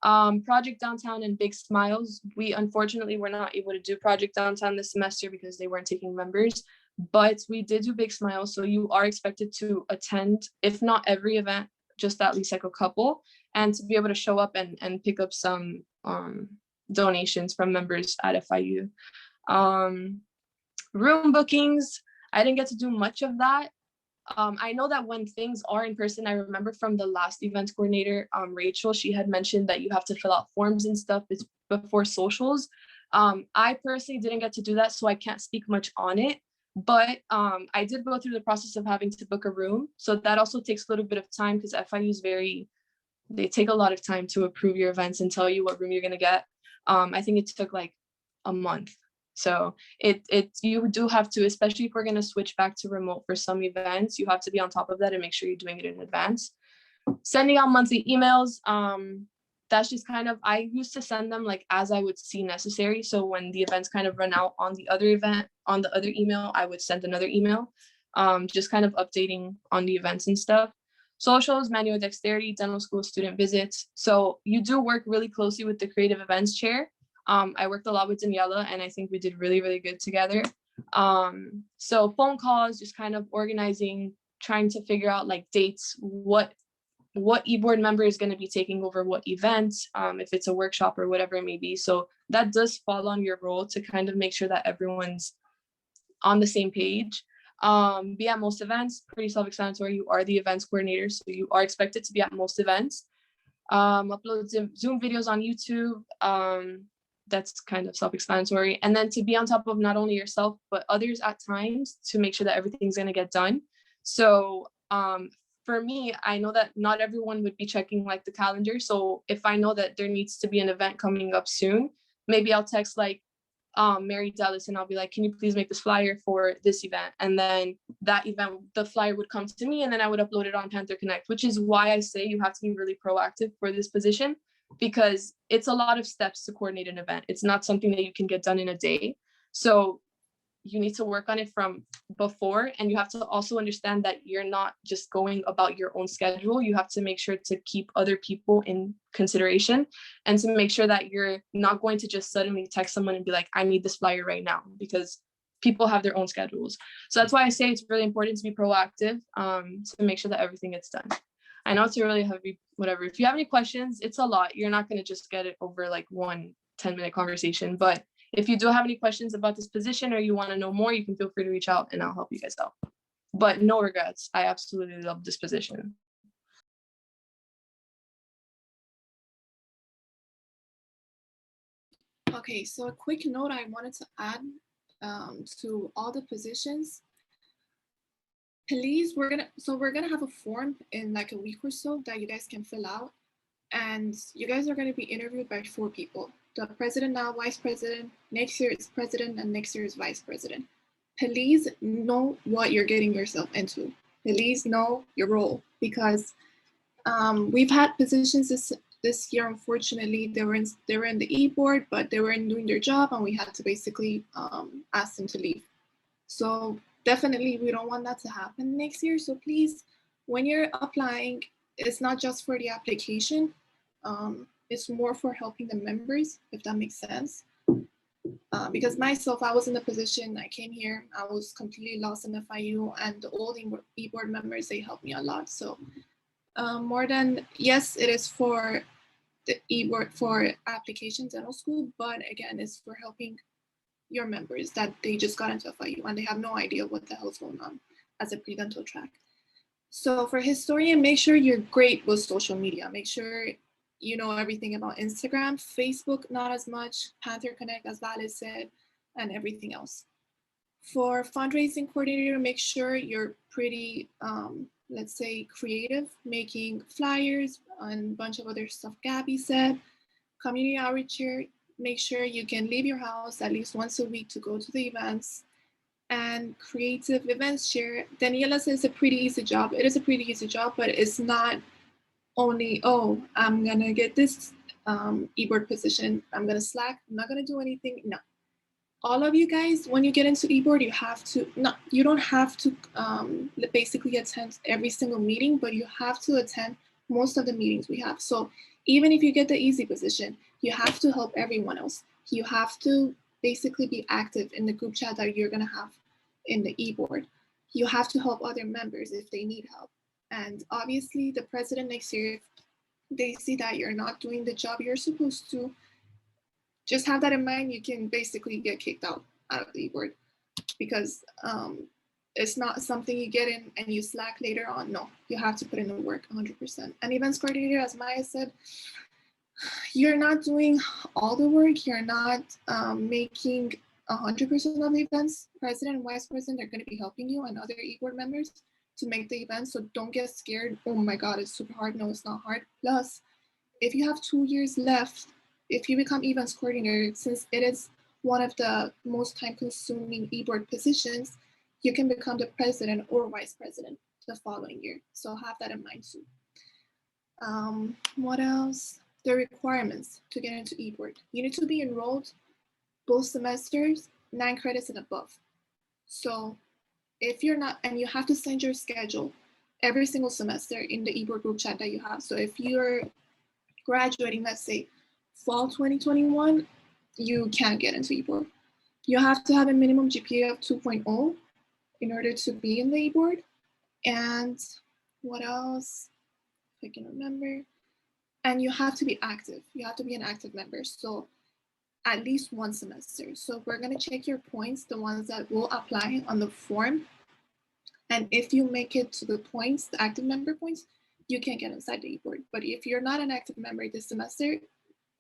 Project Downtown and Big Smiles. We unfortunately were not able to do Project Downtown this semester because they weren't taking members, but we did do Big Smiles. So you are expected to attend, if not every event, just at least like a couple, and to be able to show up and pick up some donations from members at FIU. Room bookings, I didn't get to do much of that. I know that when things are in person, I remember from the last events coordinator, Rachel, she had mentioned that you have to fill out forms and stuff before socials. I personally didn't get to do that, so I can't speak much on it. But I did go through the process of having to book a room. So that also takes a little bit of time, because FIU is they take a lot of time to approve your events and tell you what room you're gonna get. I think it took like a month. So you do have to, especially if we're gonna switch back to remote for some events, you have to be on top of that and make sure you're doing it in advance. Sending out monthly emails, that's just kind of, I used to send them like as I would see necessary. So when the events kind of run out on the other event, on the other email, I would send another email, just kind of updating on the events and stuff. Socials, manual dexterity, dental school student visits. So you do work really closely with the creative events chair. I worked a lot with Daniela, and I think we did really, really good together. So phone calls, just kind of organizing, trying to figure out like dates, what e-board member is going to be taking over what event, if it's a workshop or whatever it may be. So that does fall on your role to kind of make sure that everyone's on the same page. Be at most events, pretty self-explanatory. You are the events coordinator, so you are expected to be at most events. Upload Zoom videos on YouTube. That's kind of self-explanatory. And then to be on top of not only yourself, but others at times, to make sure that everything's going to get done. So for me, I know that not everyone would be checking like the calendar. So if I know that there needs to be an event coming up soon, maybe I'll text like Mary Dallas and I'll be like, can you please make this flyer for this event? And then that event, the flyer would come to me and then I would upload it on Panther Connect, which is why I say you have to be really proactive for this position, because it's a lot of steps to coordinate an event. It's not something that you can get done in a day. So you need to work on it from before, and you have to also understand that you're not just going about your own schedule. You have to make sure to keep other people in consideration, and to make sure that you're not going to just suddenly text someone and be like, I need this flyer right now, because people have their own schedules. So that's why I say it's really important to be proactive, to make sure that everything gets done. I know it's a really heavy, whatever. If you have any questions, it's a lot. You're not going to just get it over like 1 10-minute conversation, but if you do have any questions about this position or you want to know more, you can feel free to reach out and I'll help you guys out. But no regrets. I absolutely love this position. Okay, so a quick note I wanted to add to all the positions. Please, we're gonna have a form in like a week or so that you guys can fill out, and you guys are gonna be interviewed by 4 people. The president now, vice president, next year is president, and next year is vice president. Please know what you're getting yourself into. Please know your role, because we've had positions this year, unfortunately, they were in the e-board, but they weren't doing their job, and we had to basically ask them to leave. So definitely we don't want that to happen next year. So please, when you're applying, it's not just for the application. It's more for helping the members, if that makes sense. Because myself, I was in the position, I came here, I was completely lost in FIU, and the old e-board members, they helped me a lot. So more than, yes, it is for the e-board for application dental school, but again, it's for helping your members that they just got into FIU and they have no idea what the hell is going on as a pre-dental track. So for historian, make sure you're great with social media. Make sure you know everything about Instagram, Facebook, not as much, Panther Connect, as Vale said, and everything else. For fundraising coordinator, make sure you're pretty, let's say, creative, making flyers and a bunch of other stuff Gabby said. Community outreach here, make sure you can leave your house at least once a week to go to the events. And creative events chair, Daniela says it's a pretty easy job. It is a pretty easy job, but it's not only, oh, I'm gonna get this e-board position, I'm gonna slack, I'm not gonna do anything. No, all of you guys, when you get into e-board, you have to, you don't have to basically attend every single meeting, but you have to attend most of the meetings we have. So even if you get the easy position, you have to help everyone else. You have to basically be active in the group chat that you're gonna have in the e-board. You have to help other members if they need help. And obviously the president next year, if they see that you're not doing the job you're supposed to, just have that in mind. You can basically get kicked out of the e-board because it's not something you get in and you slack later on. No, you have to put in the work 100%. And events coordinator, as Maya said, you're not doing all the work. You're not making 100% of the events. President and vice president are going to be helping you and other e-board members to make the event. So don't get scared. Oh my God, it's super hard. No, it's not hard. Plus, if you have 2 years left, if you become events coordinator, since it is one of the most time-consuming e-board positions, you can become the president or vice president the following year. So have that in mind too. What else? The requirements to get into e-board. You need to be enrolled both semesters, 9 credits and above. So if you're not, and you have to send your schedule every single semester in the e-board group chat that you have. So if you're graduating, let's say fall 2021, you can't get into e-board. You have to have a minimum GPA of 2.0 in order to be in the e-board. And what else? If I can remember. And you have to be active. You have to be an active member. So at least 1 semester. So we're gonna check your points, the ones that will apply on the form. And if you make it to the points, the active member points, you can get inside the e-board. But if you're not an active member this semester,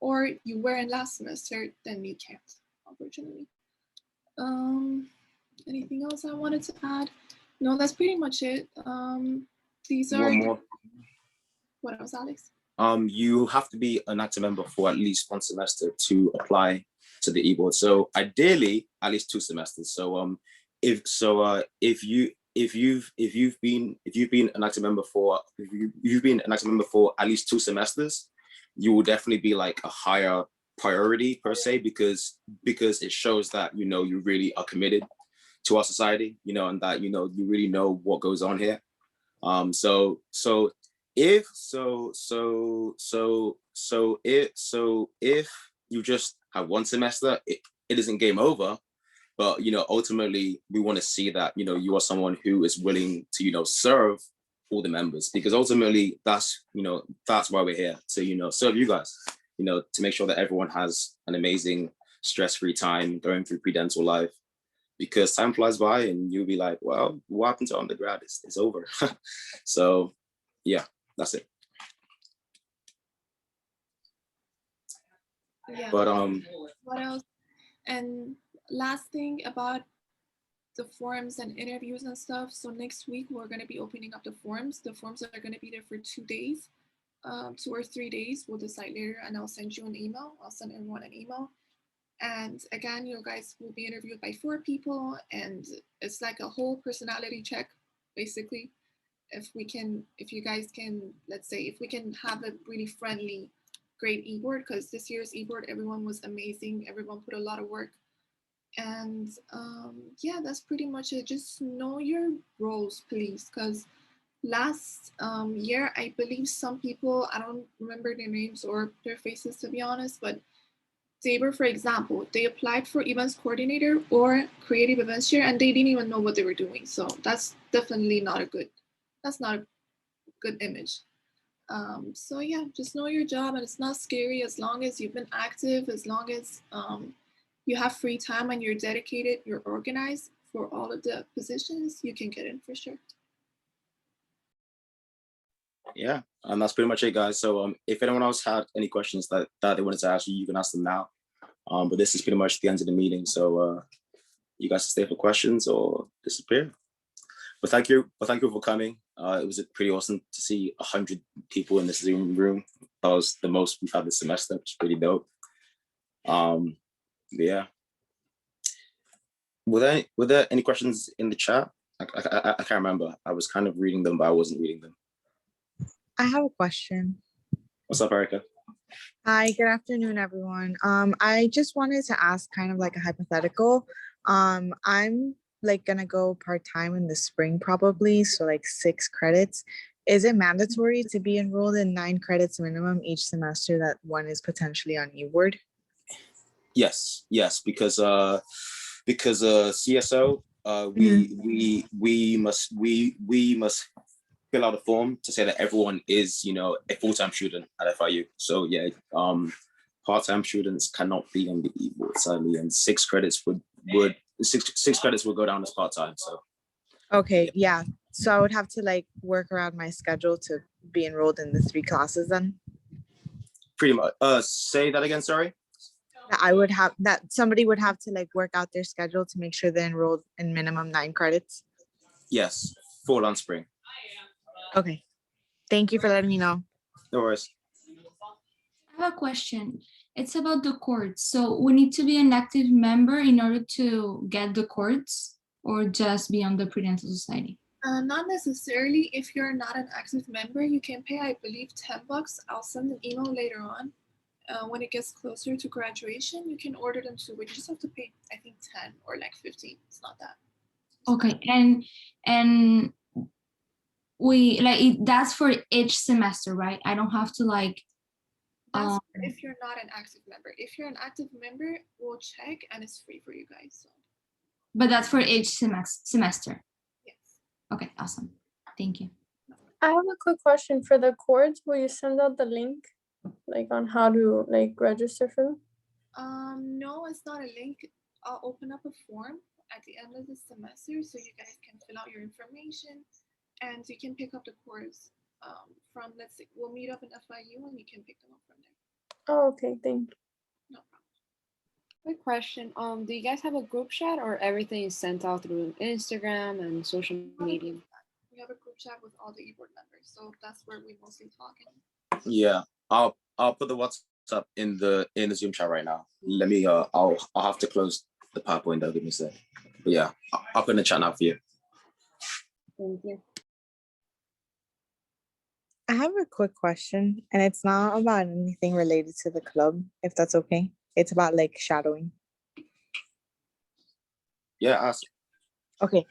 or you weren't last semester, then you can't, unfortunately. Anything else I wanted to add? No, that's pretty much it. These are. One more. What else, Alex? You have to be an active member for at least 1 semester to apply to the e-board. So ideally, at least 2 semesters. So if you've been an active member for at least 2 semesters, you will definitely be like a higher priority per se, because it shows that you really are committed to our society, and that you really know what goes on here. If you just have 1 semester, it isn't game over. But ultimately we want to see that you are someone who is willing to serve all the members, because ultimately that's why we're here, to serve you guys, to make sure that everyone has an amazing stress-free time going through pre-dental life, because time flies by and you'll be like, well, what happened to undergrad? It's over. So yeah, that's it. Yeah. But what else? And last thing about the forums and interviews and stuff. So next week we're going to be opening up the forums. The forums are going to be there for 2 days, 2 or 3 days. We'll decide later, and I'll send you an email. I'll send everyone an email. And again, you guys will be interviewed by 4 people, and it's like a whole personality check, basically. If you guys can, let's say, if we can have a really friendly, great e-board, because this year's e-board, everyone was amazing. Everyone put a lot of work. And yeah, that's pretty much it. Just know your roles, please, because last year, I believe some people, I don't remember their names or their faces, to be honest, but Saber, for example, they applied for events coordinator or creative events chair, and they didn't even know what they were doing. So that's definitely not a good. That's not a good image. So yeah, just know your job, and it's not scary as long as you've been active, as long as you have free time and you're dedicated, you're organized for all of the positions, you can get in for sure. Yeah, that's pretty much it, guys. So if anyone else had any questions that they wanted to ask you, you can ask them now. But this is pretty much the end of the meeting. So you guys stay for questions or disappear. But thank you for coming. It was pretty awesome to see 100 people in this Zoom room. That was the most we've had this semester, which is pretty dope. Yeah. Were there any questions in the chat? I can't remember. I was kind of reading them, but I wasn't reading them. I have a question. What's up, Erica? Hi, good afternoon, everyone. I just wanted to ask kind of like a hypothetical. I'm like gonna go part-time in the spring probably, so like 6 credits. Is it mandatory to be enrolled in 9 credits minimum each semester that one is potentially on eBoard? Yes, because CSO, we must fill out a form to say that everyone is, a full-time student at FIU. So yeah, part-time students cannot be on the eBoard sadly, and 6 credits would six credits would go down as part-time. So okay, yeah. So I would have to like work around my schedule to be enrolled in the 3 classes then? Pretty much. Say that again, sorry. Somebody would have to like work out their schedule to make sure they're enrolled in minimum 9 credits. Yes, fall on spring. Okay. Thank you for letting me know. No worries. I have a question. It's about the courts. So we need to be an active member in order to get the courts, or just be on the Prudential Society? Not necessarily. If you're not an active member, you can pay, I believe, $10. I'll send an email later on. When it gets closer to graduation, you can order them too, but you just have to pay, I think, 10 or like 15. It's not that. Okay, and we that's for each semester, right? I don't have to like. That's if you're not an active member. If you're an active member, we'll check and it's free for you guys. So. But that's for each semester. Yes. Okay, awesome. Thank you. I have a quick question for the courts. Will you send out the link, like on how to like register for them? No, it's not a link. I'll open up a form at the end of the semester so you guys can fill out your information and you can pick up the course from, let's say, we'll meet up in FIU and you can pick them up from there. Oh, okay, thank you. No problem. Quick question. Do you guys have a group chat or everything is sent out through Instagram and social media? We have a group chat with all the eBoard members, so that's where we mostly talk. Yeah, I'll put the WhatsApp in the Zoom chat right now. Let me I'll have to close the PowerPoint though, give me a sec. But yeah, I'll put in the chat now for you. Thank you. I have a quick question, and it's not about anything related to the club, if that's okay. It's about like shadowing. Yeah, ask. Okay.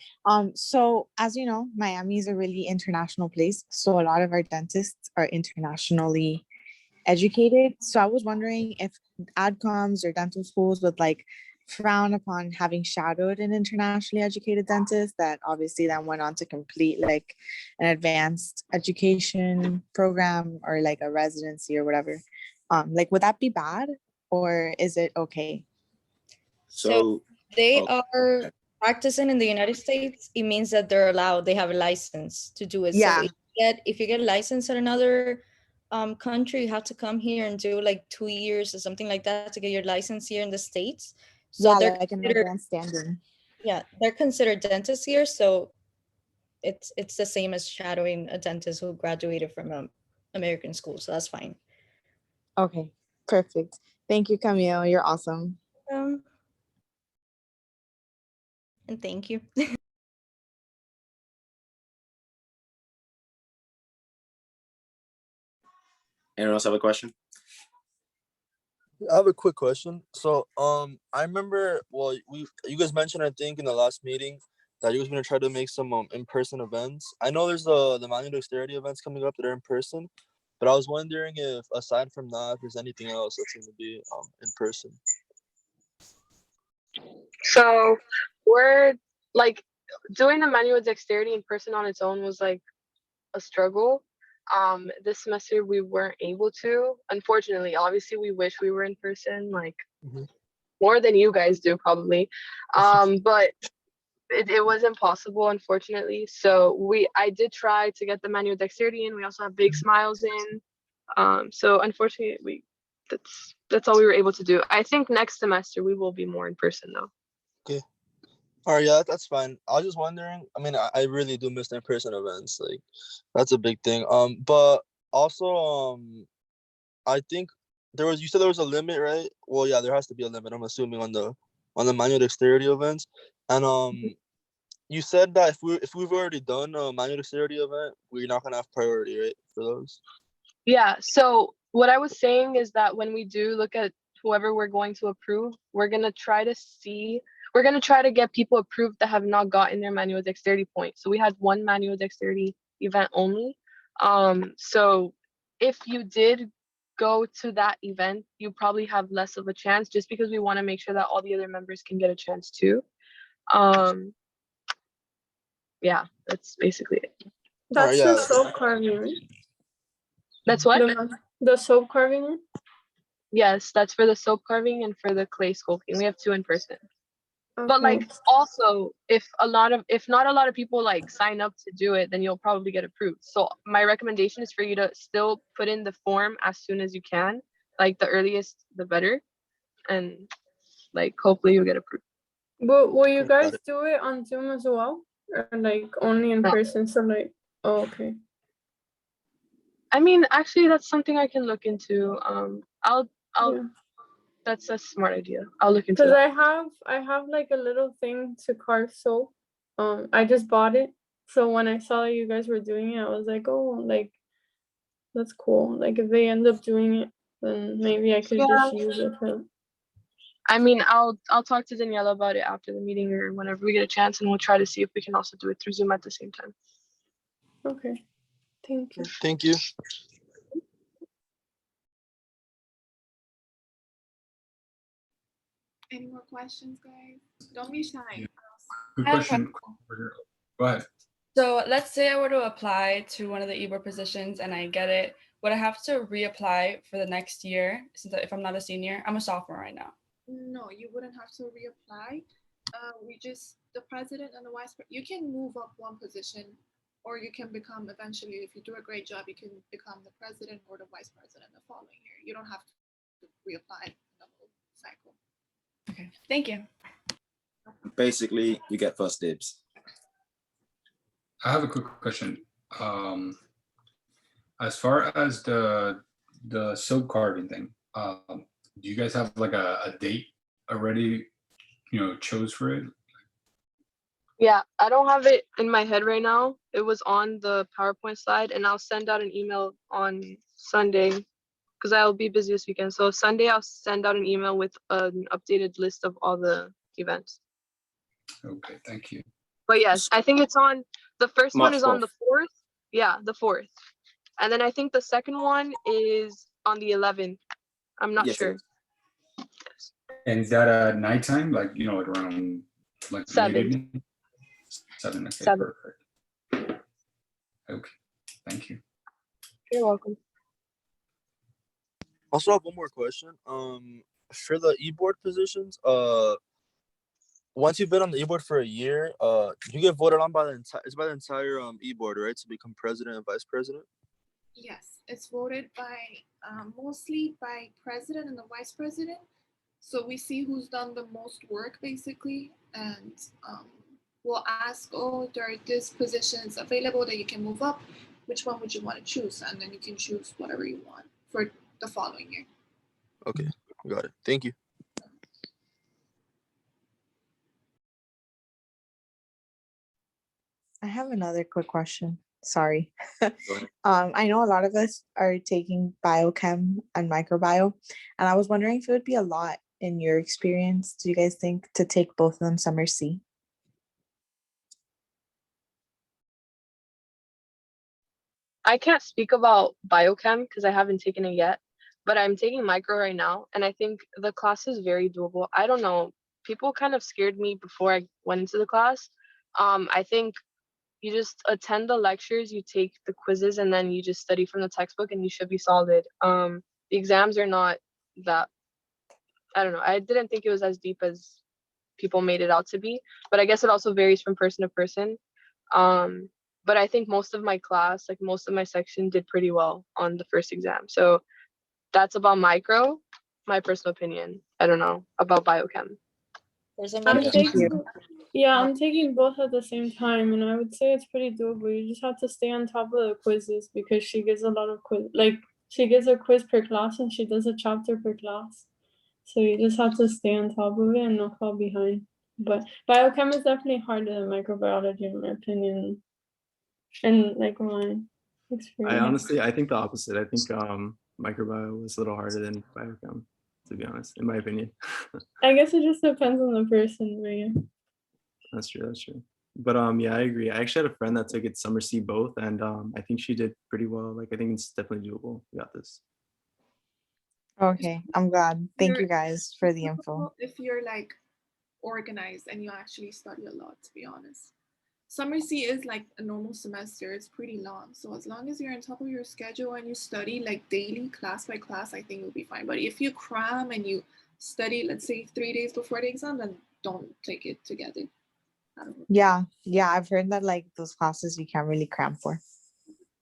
So as you know, Miami is a really international place. So a lot of our dentists are internationally educated. So I was wondering if AdComs or dental schools would like frown upon having shadowed an internationally educated dentist that obviously then went on to complete like an advanced education program or like a residency or whatever. Like, would that be bad or is it okay? So they are practicing in the United States. It means that they're allowed, they have a license to do it. Yeah. So if you get a license at another country, you have to come here and do like 2 years or something like that to get your license here in the States. So yeah, they're like an advanced standing. Yeah, they're considered dentists here. So it's the same as shadowing a dentist who graduated from American school. So that's fine. Okay, perfect. Thank you, Camille. You're awesome. And thank you. Anyone else have a question? I have a quick question. So, I remember, well, you guys mentioned, I think, in the last meeting that you guys gonna try to make some in-person events. I know there's the manual dexterity events coming up that are in person, But I was wondering if, aside from that, if there's anything else that's going to be in person. So we're like doing the manual dexterity in person on its own was like a struggle. This semester we weren't able to, unfortunately. Obviously, we wish we were in person, like more than you guys do probably. But it was impossible, unfortunately. So I did try to get the manual dexterity in. We also have big smiles in. So unfortunately, that's all we were able to do. I think next semester we will be more in person though. Okay. All right, yeah, that's fine. I was just wondering. I mean, I really do miss in-person events. Like, that's a big thing. But also, I think you said there was a limit, right? Well, yeah, there has to be a limit. I'm assuming on the manual dexterity events, and you said that if we've already done a manual dexterity event, we're not gonna have priority, right, for those? Yeah. So what I was saying is that when we do look at whoever we're going to approve, we're gonna try to get people approved that have not gotten their manual dexterity point. So we had one manual dexterity event only. So if you did go to that event, you probably have less of a chance just because we want to make sure that all the other members can get a chance too. Yeah, that's basically it. That's the soap carving, right? That's what? The soap carving one? Yes, that's for the soap carving and for the clay sculpting. We have two in person. But Okay. like also if not a lot of people like sign up to do it, then you'll probably get approved. So my recommendation is for you to still put in the form as soon as you can, like the earliest the better, and like hopefully you'll get approved. But will you guys do it on Zoom as well? Or like only in person? So like, oh, okay. I mean, actually that's something I can look into. I'll Yeah. That's a smart idea. I'll look into Because that. I have like a little thing to carve soap. I just bought it. So when I saw that you guys were doing it, I was like, oh, like that's cool. Like if they end up doing it, then maybe I could just use it for. I mean, I'll talk to Daniela about it after the meeting or whenever we get a chance, and we'll try to see if we can also do it through Zoom at the same time. Okay. Thank you. Thank you. Any more questions, guys? Don't be shy. Good question. Go ahead. So let's say I were to apply to one of the e-board positions and I get it. Would I have to reapply for the next year since if I'm not a senior? I'm a sophomore right now. No, you wouldn't have to reapply. The president and the vice president, you can move up one position, or you can become eventually, if you do a great job, you can become the president or the vice president the following year. You don't have to reapply the whole cycle. Okay, thank you. Basically, you get first dibs. I have a quick question. As far as the soap carving thing, do you guys have like a date already, chose for it? Yeah, I don't have it in my head right now. It was on the PowerPoint slide, and I'll send out an email on Sunday because I'll be busy this weekend. So Sunday, I'll send out an email with an updated list of all the events. Okay, thank you. But yes, I think it's on, the first one March is on the 4th. 4th. Yeah, the 4th. And then I think the second one is on the 11th. I'm not Yes, it sure. is. And is that at nighttime, like like around like 7. late evening? 7. Okay, 7. perfect. Okay, thank you. You're welcome. Also, I have one more question. For the e-board positions, once you've been on the e-board for a year, you get voted on by the entire e-board, right, to become president and vice president? Yes, it's voted by mostly by president and the vice president. So we see who's done the most work basically, and we'll ask, oh, there are these positions available that you can move up. Which one would you want to choose? And then you can choose whatever you want for the following year. Okay, got it. Thank you. I have another quick question. Sorry. I know a lot of us are taking biochem and microbiome, and I was wondering if it would be a lot in your experience, do you guys think, to take both of them summer C? I can't speak about biochem because I haven't taken it yet, but I'm taking micro right now, and I think the class is very doable. I don't know, people kind of scared me before I went into the class. I think you just attend the lectures, you take the quizzes, and then you just study from the textbook, and you should be solid. The exams are not that, I don't know, I didn't think it was as deep as people made it out to be, but I guess it also varies from person to person. But I think most of my class, like most of my section, did pretty well on the first exam. So that's about micro, my personal opinion. I don't know about biochem. There's a I'm minute. taking, yeah, I'm taking both at the same time, and I would say it's pretty doable. You just have to stay on top of the quizzes because she gives a lot of quiz, like she gives a quiz per class and she does a chapter per class. So you just have to stay on top of it and not fall behind. But biochem is definitely harder than microbiology in my opinion. And like my experience. I think the opposite. I think microbiome was a little harder than biochem, to be honest, in my opinion. I guess it just depends on the person, but yeah. That's true. That's true. But yeah, I agree. I actually had a friend that took it summer C both, and I think she did pretty well. Like I think it's definitely doable. We got this. Okay, I'm glad. Thank You're- you guys for the info. If you're like organized and you actually study a lot, to be honest. Summer C is like a normal semester, it's pretty long. So as long as you're on top of your schedule and you study like daily, class by class, I think you'll be fine. But if you cram and you study, let's say 3 days before the exam, then don't take it together. I don't know. Yeah, I've heard that like those classes you can't really cram for.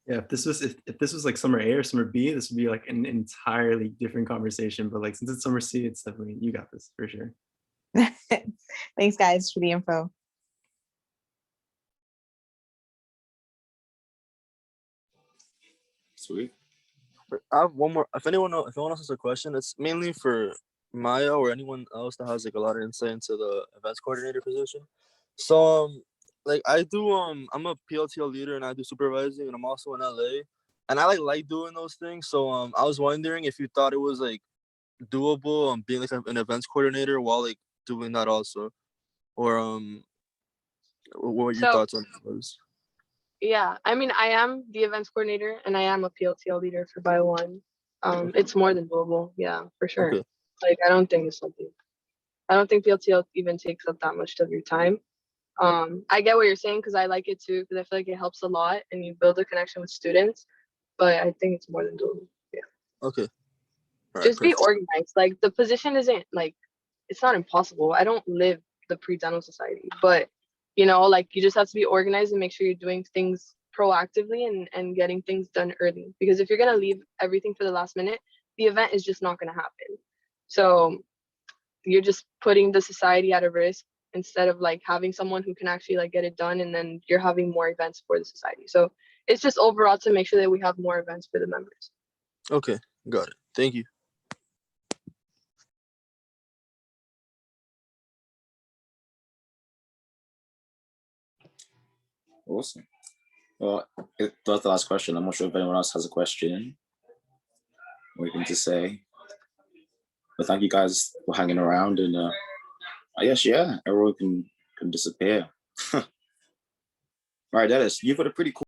Yeah, if this was like summer A or summer B, this would be like an entirely different conversation. But like since it's summer C, it's definitely, you got this for sure. Thanks guys for the info. Sweet. I have one more. If anyone else has a question, it's mainly for Maya or anyone else that has like a lot of insight into the events coordinator position. So like I do I'm a PLTL leader and I do supervising and I'm also in LA and I like doing those things. So I was wondering if you thought it was like doable being like an events coordinator while like doing that also, or what were your So thoughts on those? yeah, I mean, I am the events coordinator and I am a PLTL leader for Bio One. It's more than doable. Yeah, for sure. Okay. Like, I don't think PLTL even takes up that much of your time. I get what you're saying because I like it too, because I feel like it helps a lot and you build a connection with students, but I think it's more than doable. Yeah. Okay. All right, Just be perfect. organized. Like, the position isn't like, it's not impossible. I don't live the pre-dental society, but you know, like you just have to be organized and make sure you're doing things proactively and getting things done early. Because if you're gonna leave everything for the last minute, the event is just not gonna happen. So you're just putting the society at a risk instead of like having someone who can actually like get it done, and then you're having more events for the society. So it's just overall to make sure that we have more events for the members. Okay, got it. Thank you. Awesome. Well, that's the last question. I'm not sure if anyone else has a question or anything to say. But thank you guys for hanging around, and I guess yeah, everyone can disappear. All right, Dennis, you've got a pretty cool